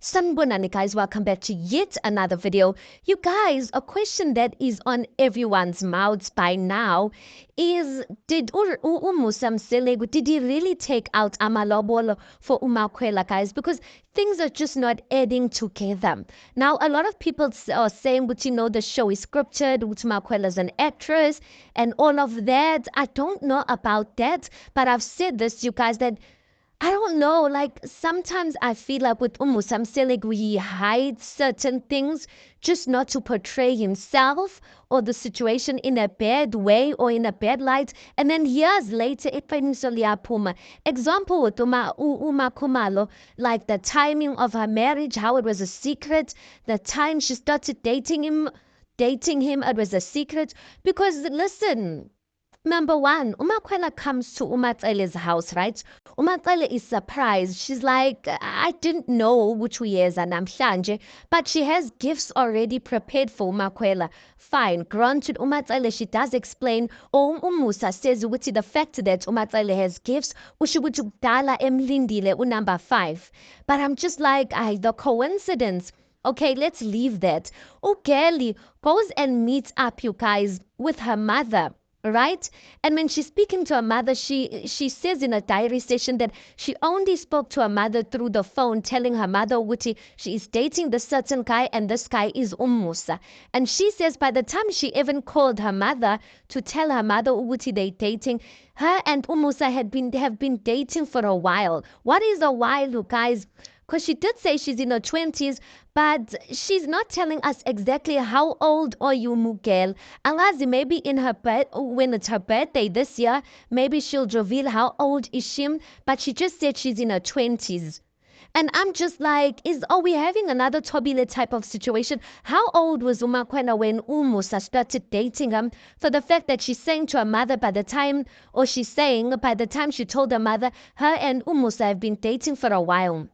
Sanibonani guys, welcome back to yet another video. You guys, a question that is on everyone's mouths by now is, did Umusa Mselegu, did he really take out amalobolo for Umakwela, guys? Because things are just not adding together. Now, a lot of people are saying, but you know, the show is scripted, Umakwela is an actress, and all of that. I don't know about that, but I've said this, you guys, that I don't know, like sometimes I feel like with Umusa Mselegu, he hides certain things just not to portray himself or the situation in a bad way or in a bad light. And then years later, it puma. Example with Uma Kumalo, like the timing of her marriage, how it was a secret, the time she started dating him, it was a secret. Because listen, number one, Umakwela comes to Umatsele's house, right? Umatsele is surprised. She's like, I didn't know which we is namhlanje, but she has gifts already prepared for Umakwela. Fine, granted, Umatsele, she does explain, or Umusa says ukuthi the fact that Umatsele has gifts, ushukuthi kudala emlindile number 5. But I'm just like, the coincidence. Okay, let's leave that. Kelly goes and meets up, you guys, with her mother. Right? And when she's speaking to her mother, she says in a diary session that she only spoke to her mother through the phone, telling her mother Wuti she is dating this certain guy and this guy is Umusa. And she says by the time she even called her mother to tell her mother Wuti they dating, her and Umusa have been dating for a while. What is a while, you guys? Because she did say she's in her 20s, but she's not telling us exactly how old are you, Mugel. Alazi, maybe in her when it's her birthday this year, maybe she'll reveal how old is she, but she just said she's in her 20s. And I'm just like, are we having another Tobile type of situation? How old was Umakwena when Umusa started dating him? For the fact that she's saying to her mother by the time she told her mother, her and Umusa have been dating for a while.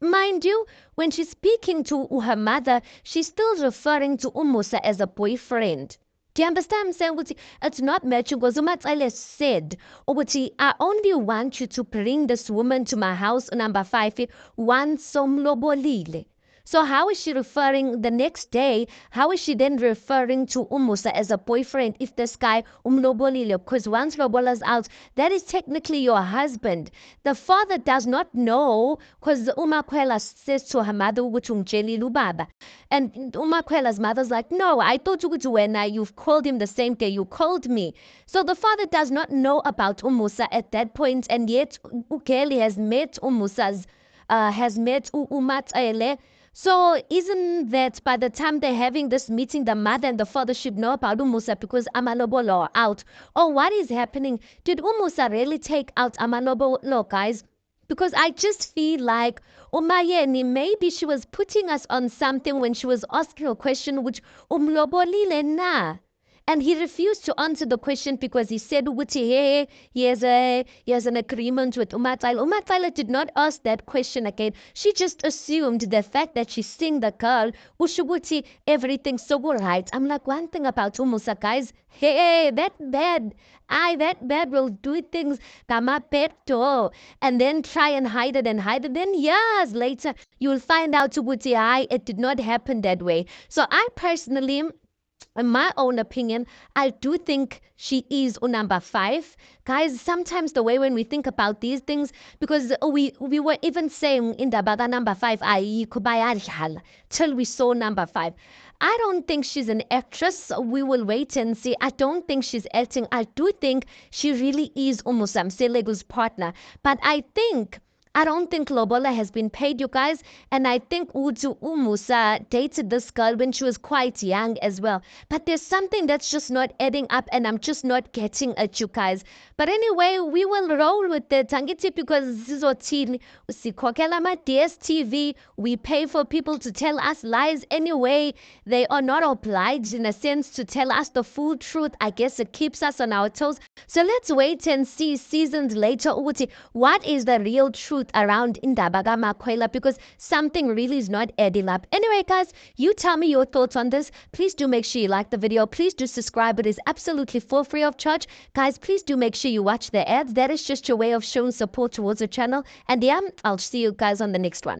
Mind you, when she's speaking to her mother, she's still referring to Umusa as a boyfriend. Do you understand what I'm saying? It's not matching because Umatsele said, I only want you to bring this woman to my house, number 5, once somlobolile. So how is she referring the next day? How is she then referring to Umusa as a boyfriend if this guy umlobolile? Because once lobola's out, that is technically your husband. The father does not know because Umakwela says to her mother, lubaba. And Umakwela's mother's like, no, I thought you've called him the same day you called me. So the father does not know about Umusa at that point, and yet Ukeli has met Umatsele. So isn't that by the time they're having this meeting, the mother and the father should know about Umusa because amalobolo are out? Or what is happening? Did Umusa really take out amalobolo, guys? Because I just feel like Umayeni, maybe she was putting us on something when she was asking a question which umlobolile na. And he refused to answer the question because he said, hey, he has an agreement with Umatsele. Umatsele did not ask that question again. She just assumed the fact that she's seeing the girl, Ushubuti, everything's so right. I'm like, one thing about Umusa, guys, hey, that bad will do things tamapeto and then try and hide it. Then years later, you'll find out, Ubuti, it did not happen that way. So I personally, in my own opinion, I do think she is number 5. Guys, sometimes the way when we think about these things, because we were even saying in the Bada number 5, till we saw number 5. I don't think she's an actress. We will wait and see. I don't think she's acting. I do think she really is Umusa Mselegu's partner. But I don't think Lobola has been paid, you guys. And I think Utu Umusa dated this girl when she was quite young as well. But there's something that's just not adding up and I'm just not getting at you guys. But anyway, we will roll with it. Tangiti, because this is what DSTV. We pay for people to tell us lies anyway. They are not obliged in a sense to tell us the full truth. I guess it keeps us on our toes. So let's wait and see seasons later, Uti, what is the real truth around Indaba Kamakwela, because something really is not adding up. Anyway, guys, you tell me your thoughts on this. Please do make sure you like the video. Please do subscribe. It is absolutely for free of charge. Guys, please do make sure you watch the ads. That is just your way of showing support towards the channel. And yeah, I'll see you guys on the next one.